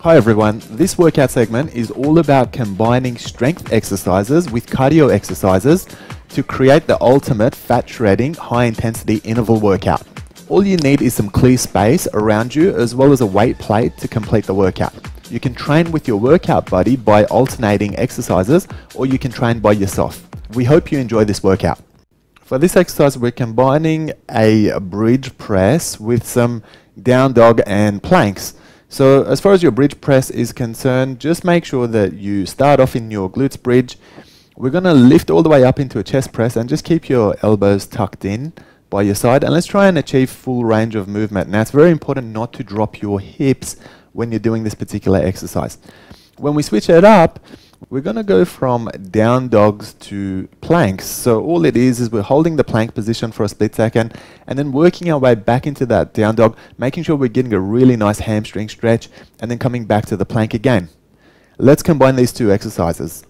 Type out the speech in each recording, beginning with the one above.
Hi everyone, this workout segment is all about combining strength exercises with cardio exercises to create the ultimate fat shredding high intensity interval workout. All you need is some clear space around you as well as a weight plate to complete the workout. You can train with your workout buddy by alternating exercises, or you can train by yourself. We hope you enjoy this workout. For this exercise, we're combining a bridge press with some down dog and planks. So as far as your bridge press is concerned, just make sure that you start off in your glutes bridge. We're going to lift all the way up into a chest press and just keep your elbows tucked in by your side, and let's try and achieve full range of movement. Now it's very important not to drop your hips when you're doing this particular exercise. When we switch it up, we're going to go from down dogs to planks. So all it is we're holding the plank position for a split second and then working our way back into that down dog, making sure we're getting a really nice hamstring stretch and then coming back to the plank again. Let's combine these two exercises.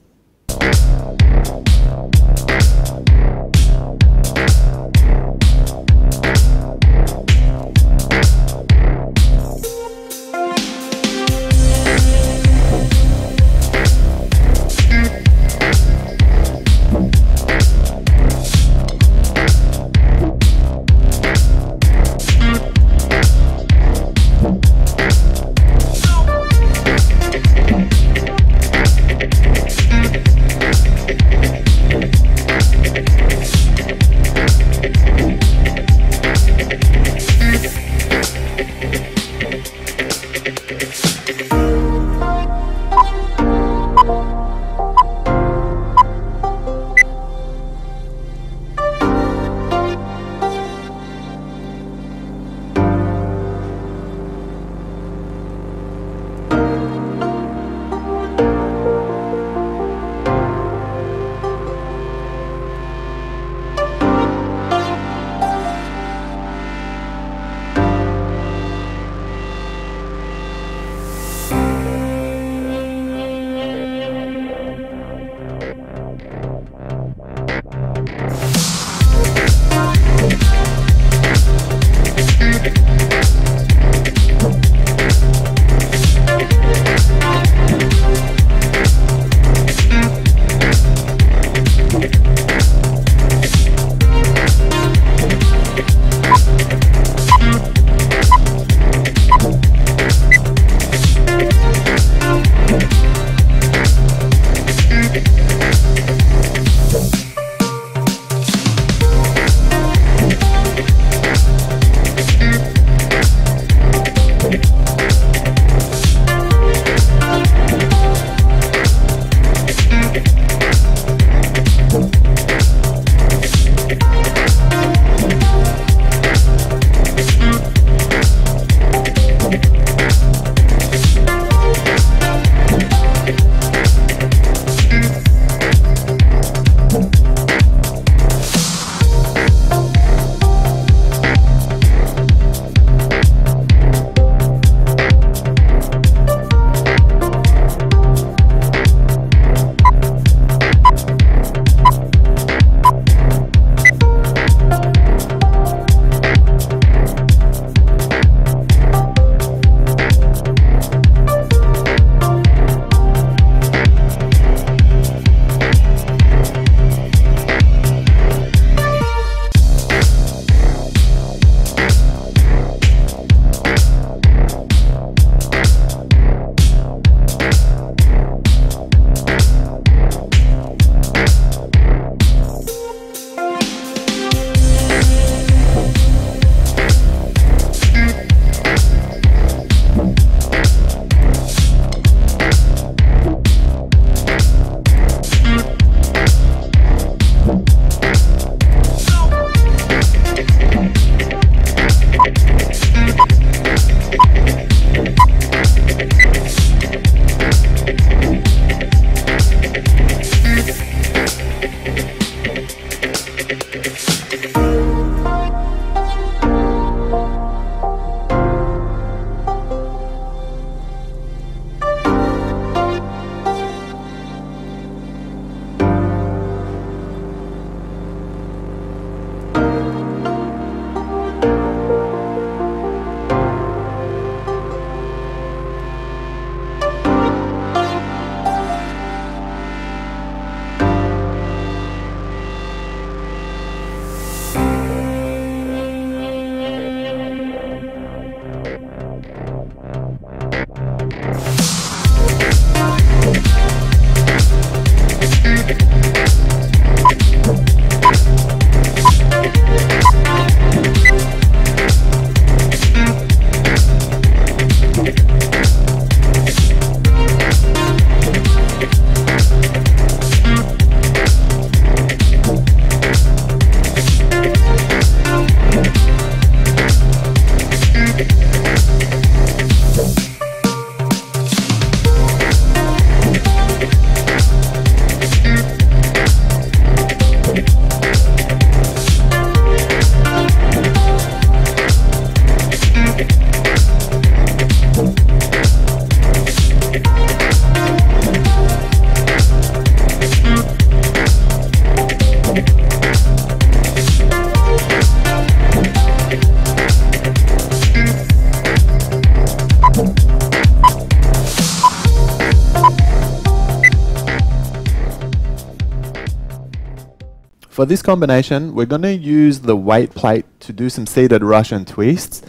For this combination, we're going to use the weight plate to do some seated Russian twists,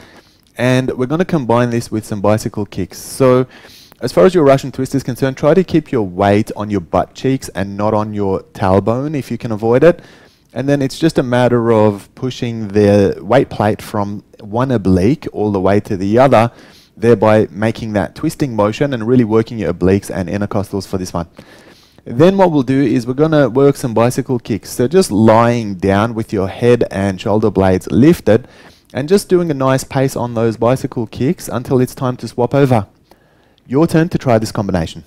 and we're going to combine this with some bicycle kicks. So as far as your Russian twist is concerned, try to keep your weight on your butt cheeks and not on your tailbone if you can avoid it. And then it's just a matter of pushing the weight plate from one oblique all the way to the other, thereby making that twisting motion and really working your obliques and intercostals for this one. Then what we'll do is we're going to work some bicycle kicks. So just lying down with your head and shoulder blades lifted and just doing a nice pace on those bicycle kicks until it's time to swap over. Your turn to try this combination.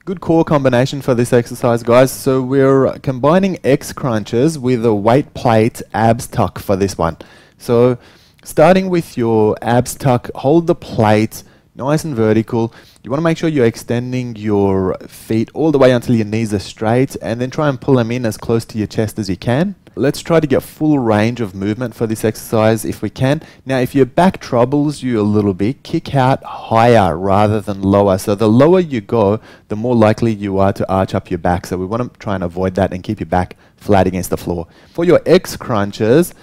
Good core combination for this exercise, guys. So we're combining X crunches with a weight plate abs tuck for this one. So starting with your abs tuck, hold the plate nice and vertical. You want to make sure you're extending your feet all the way until your knees are straight, and then try and pull them in as close to your chest as you can. Let's try to get full range of movement for this exercise if we can. Now, if your back troubles you a little bit, kick out higher rather than lower. So the lower you go, the more likely you are to arch up your back. So we want to try and avoid that and keep your back flat against the floor. For your X crunches,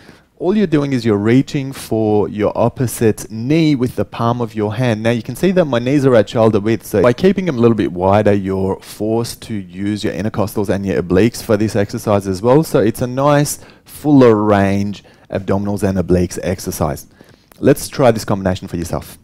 all you're doing is you're reaching for your opposite knee with the palm of your hand. Now you can see that my knees are at shoulder width, so by keeping them a little bit wider, you're forced to use your intercostals and your obliques for this exercise as well. So it's a nice fuller range abdominals and obliques exercise. Let's try this combination for yourself.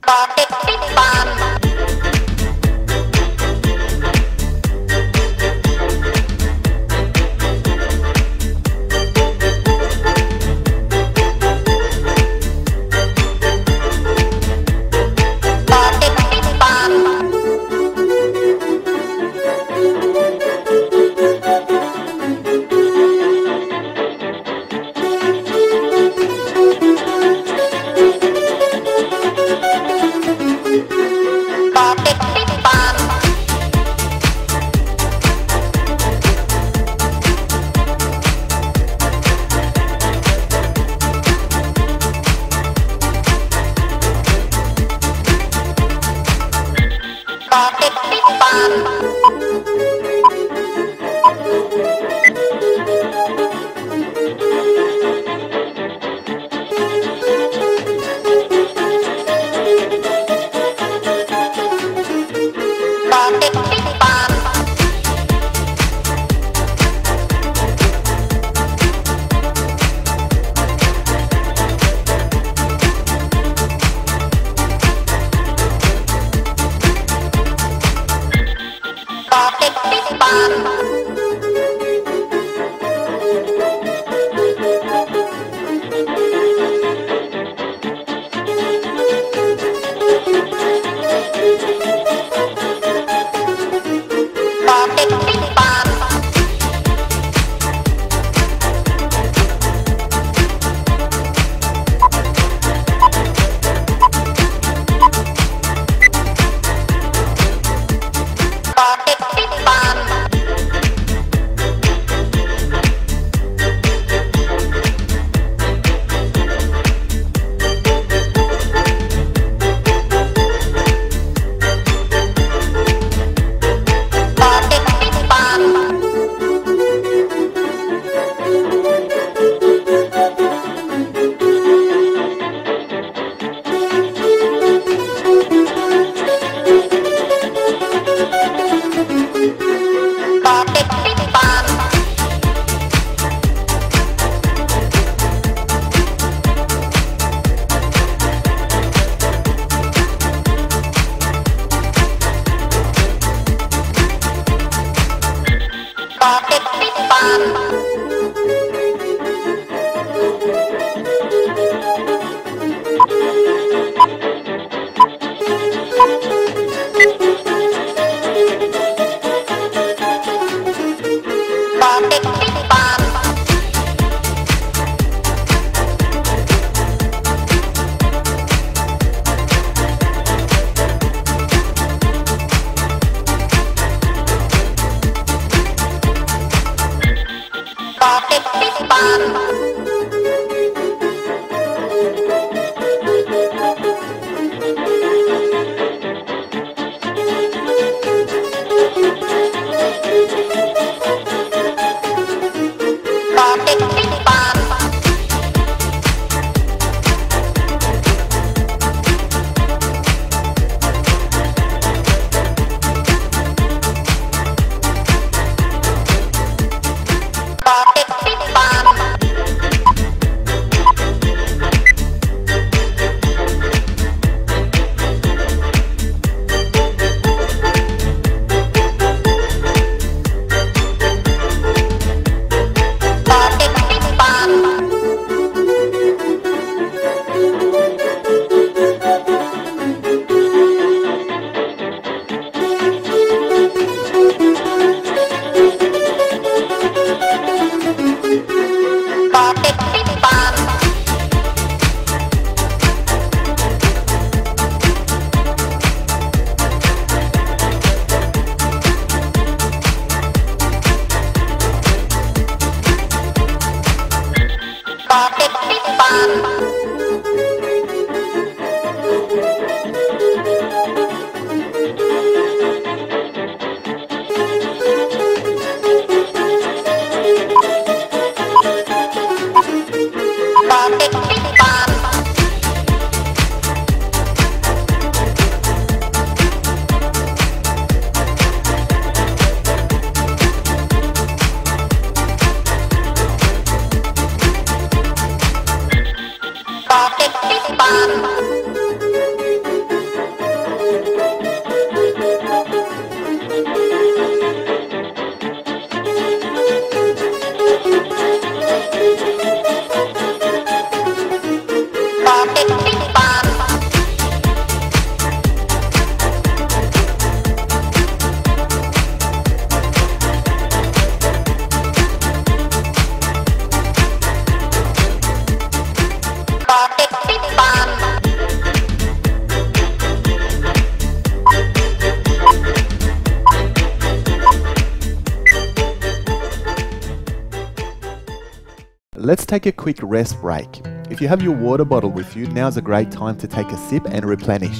Let's take a quick rest break. If you have your water bottle with you, now's a great time to take a sip and replenish.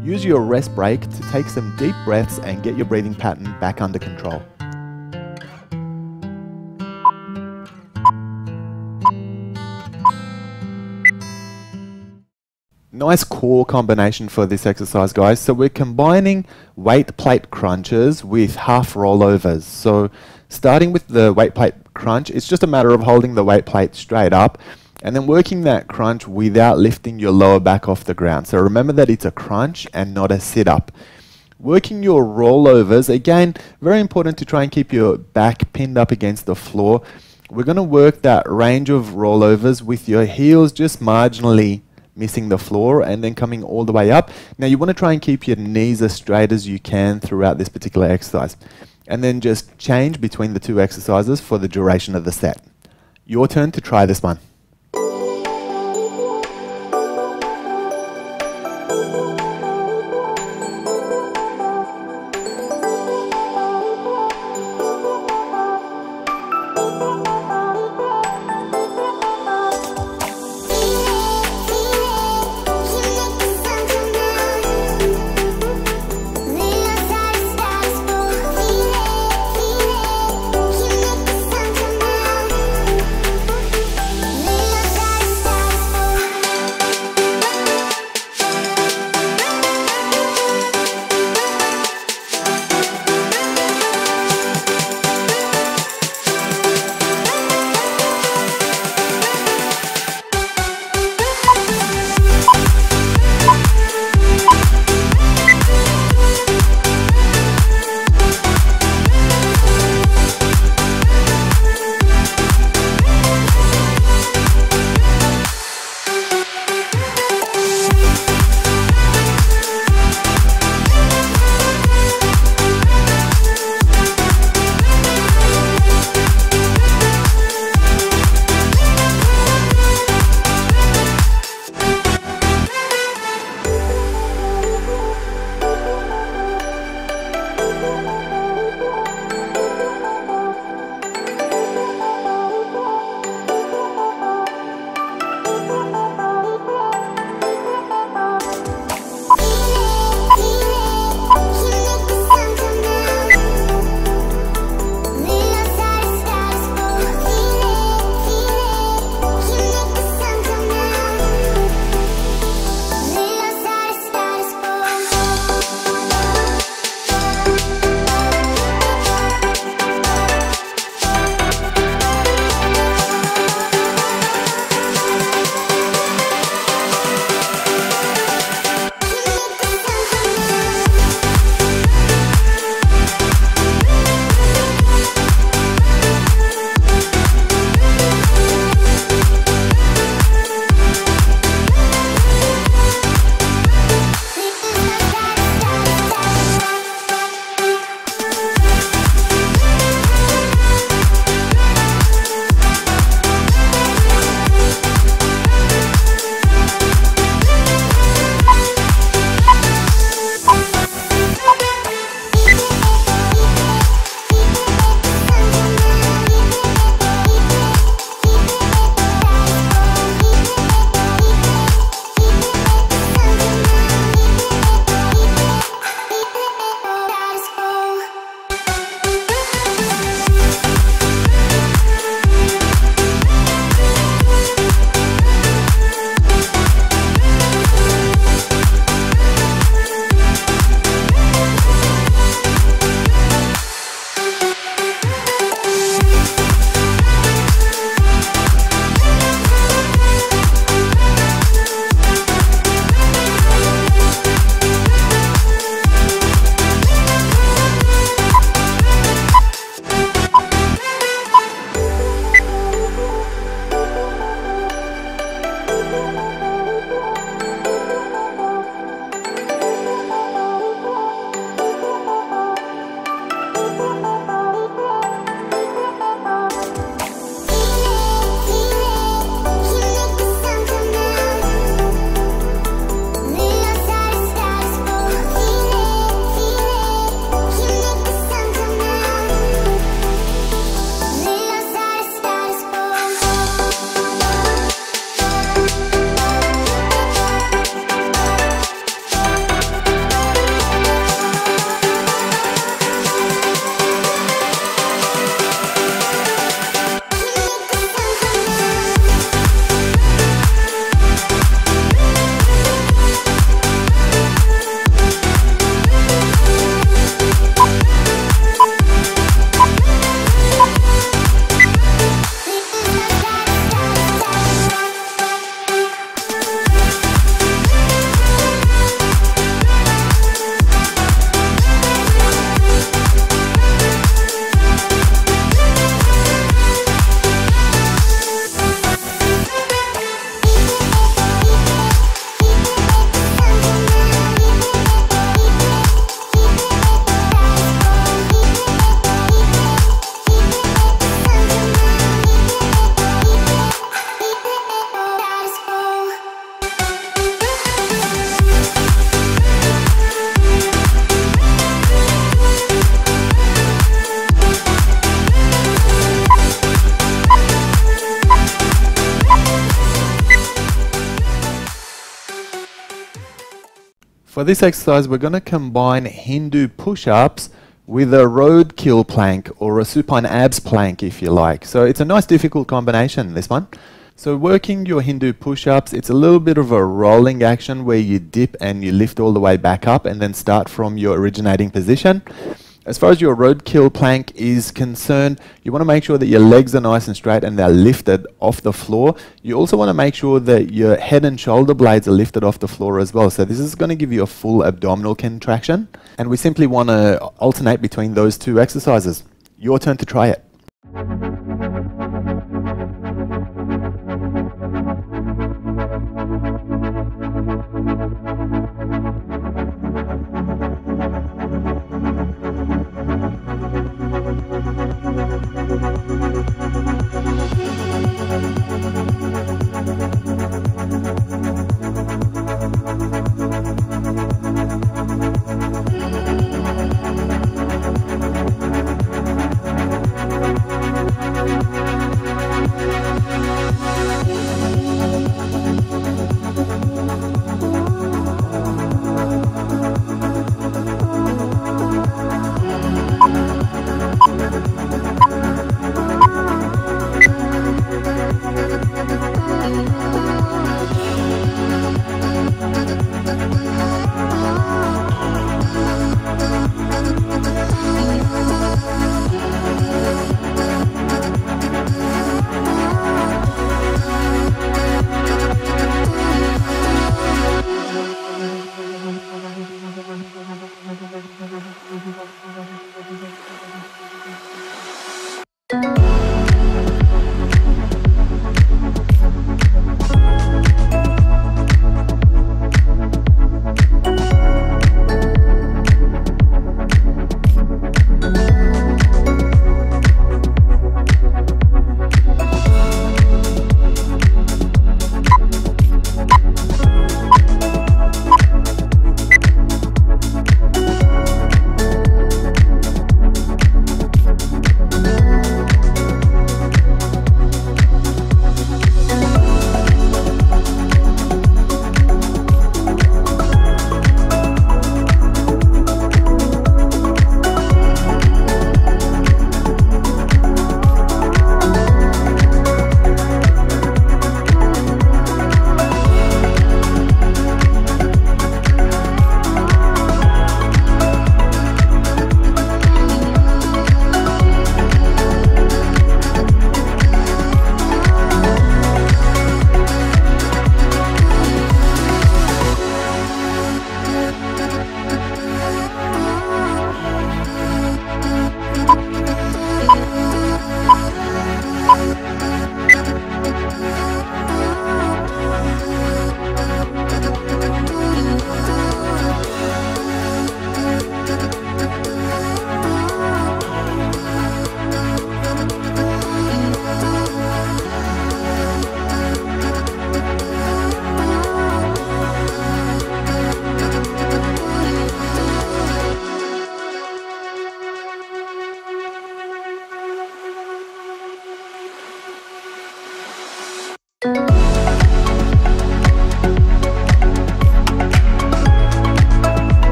Use your rest break to take some deep breaths and get your breathing pattern back under control. Nice core combination for this exercise, guys. So we're combining weight plate crunches with half rollovers. So starting with the weight plate crunch, it's just a matter of holding the weight plate straight up and then working that crunch without lifting your lower back off the ground. So remember that it's a crunch and not a sit-up. Working your rollovers, again, very important to try and keep your back pinned up against the floor. We're going to work that range of rollovers with your heels just marginally missing the floor and then coming all the way up. Now you want to try and keep your knees as straight as you can throughout this particular exercise. And then just change between the two exercises for the duration of the set. Your turn to try this one. Leave For this exercise, we're going to combine Hindu push-ups with a roadkill plank or a supine abs plank, if you like. So it's a nice difficult combination, this one. So working your Hindu push-ups, it's a little bit of a rolling action where you dip and you lift all the way back up and then start from your originating position. As far as your roadkill plank is concerned, you want to make sure that your legs are nice and straight and they're lifted off the floor. You also want to make sure that your head and shoulder blades are lifted off the floor as well. So this is going to give you a full abdominal contraction. And we simply want to alternate between those two exercises. Your turn to try it.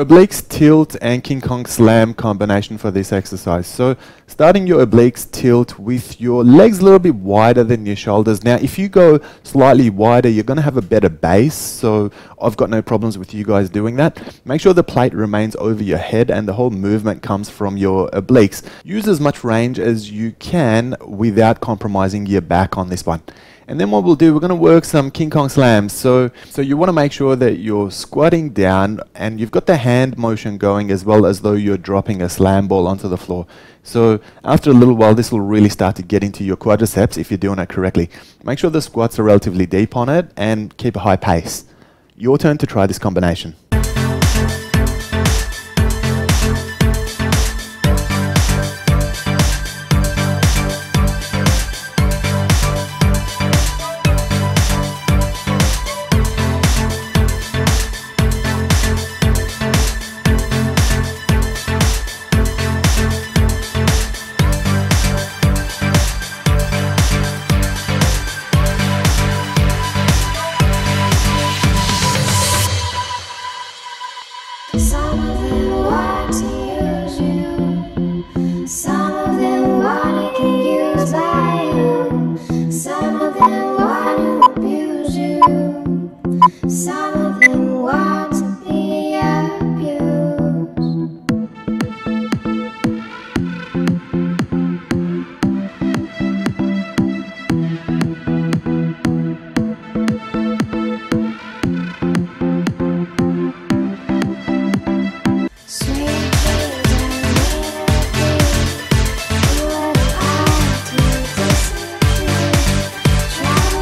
Obliques, tilt, and King Kong slam combination for this exercise. So starting your obliques tilt with your legs a little bit wider than your shoulders. Now if you go slightly wider, you're going to have a better base, so I've got no problems with you guys doing that. Make sure the plate remains over your head and the whole movement comes from your obliques. Use as much range as you can without compromising your back on this one. And then what we'll do, we're going to work some King Kong slams. So you want to make sure that you're squatting down and you've got the hand motion going as well as though you're dropping a slam ball onto the floor. So after a little while, this will really start to get into your quadriceps if you're doing it correctly. Make sure the squats are relatively deep on it and keep a high pace. Your turn to try this combination. Some of them want to use you. Some of them want to get used by you. Some of them want to abuse you. Some of them want to be abused. Try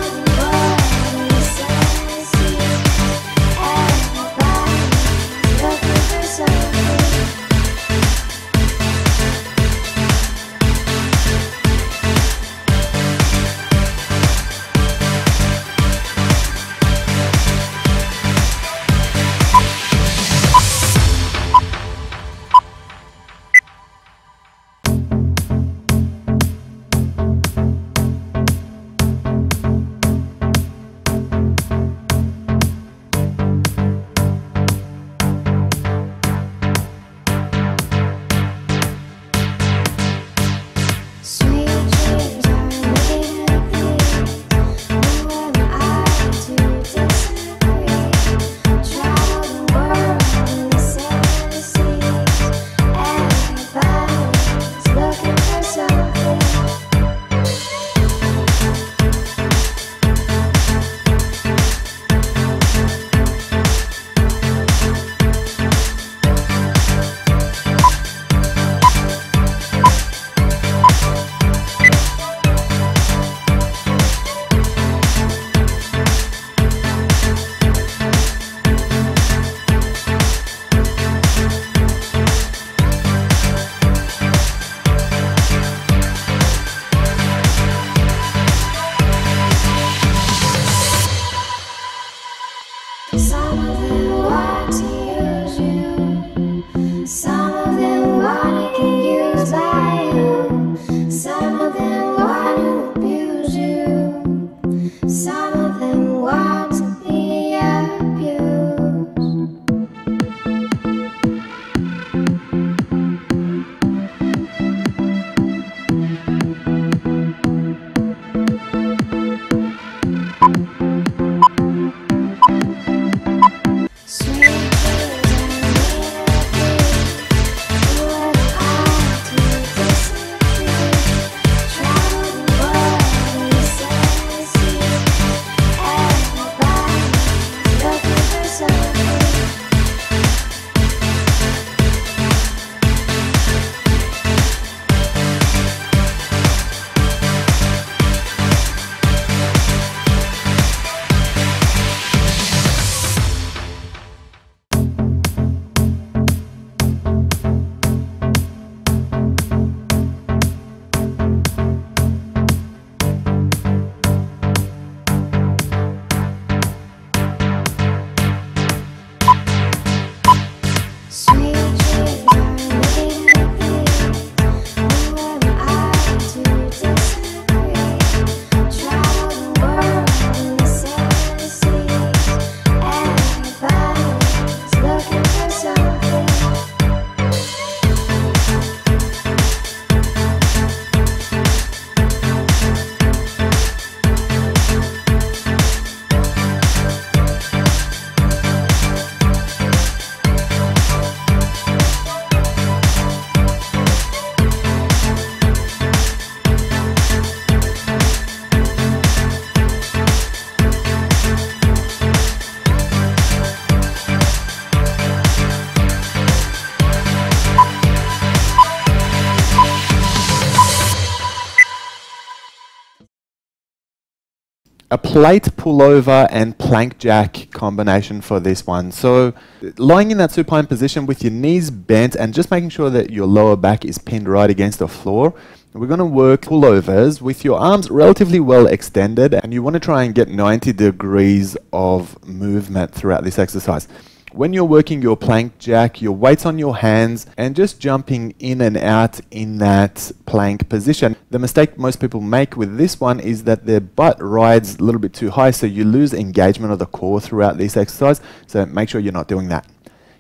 a plate pullover and plank jack combination for this one. So lying in that supine position with your knees bent and just making sure that your lower back is pinned right against the floor. We're going to work pullovers with your arms relatively well extended, and you want to try and get 90 degrees of movement throughout this exercise. When you're working your plank jack, your weight's on your hands and just jumping in and out in that plank position. The mistake most people make with this one is that their butt rides a little bit too high, so you lose engagement of the core throughout this exercise. So make sure you're not doing that.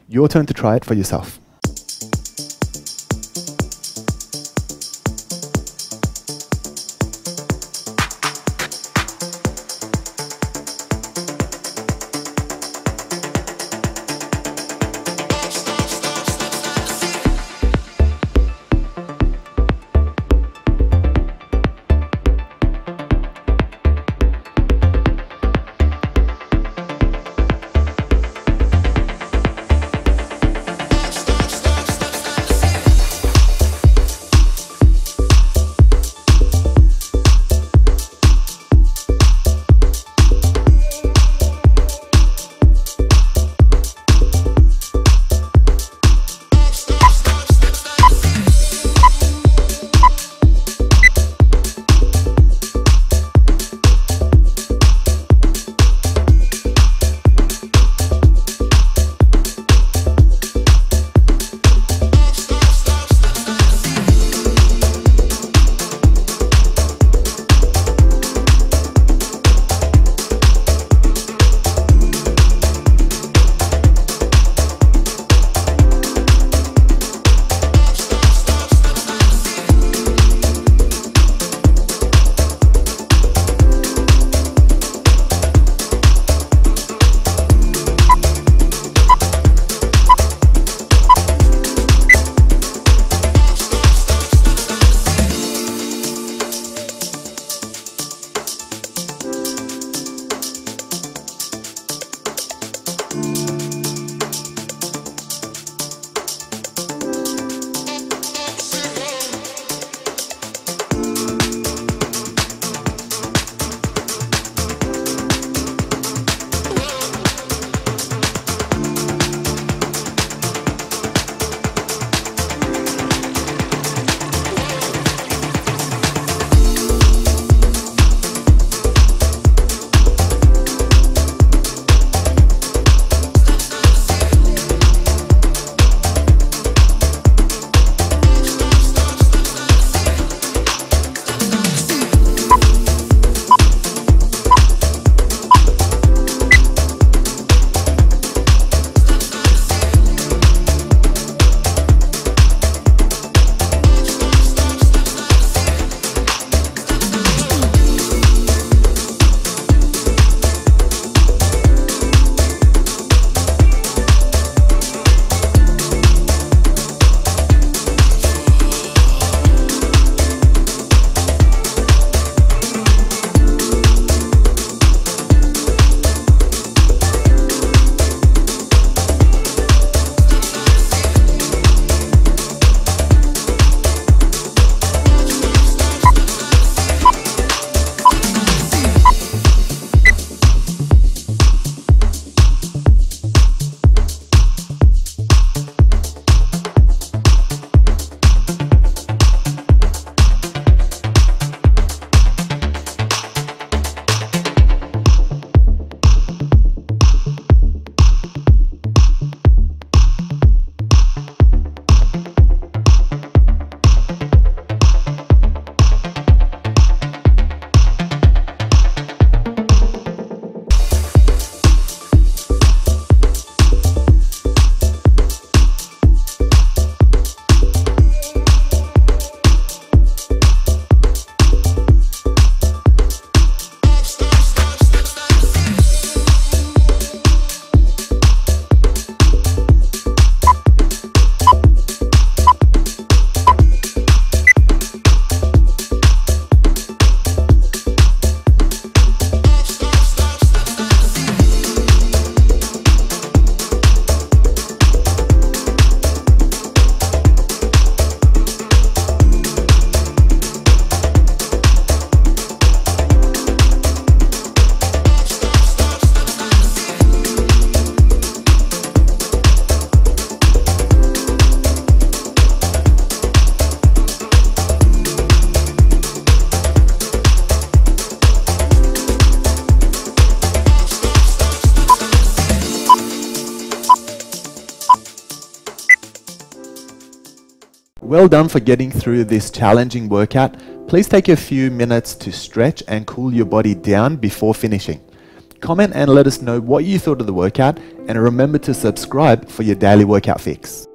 Your turn to try it for yourself. Well done for getting through this challenging workout. Please take a few minutes to stretch and cool your body down before finishing. Comment and let us know what you thought of the workout, and remember to subscribe for your daily workout fix.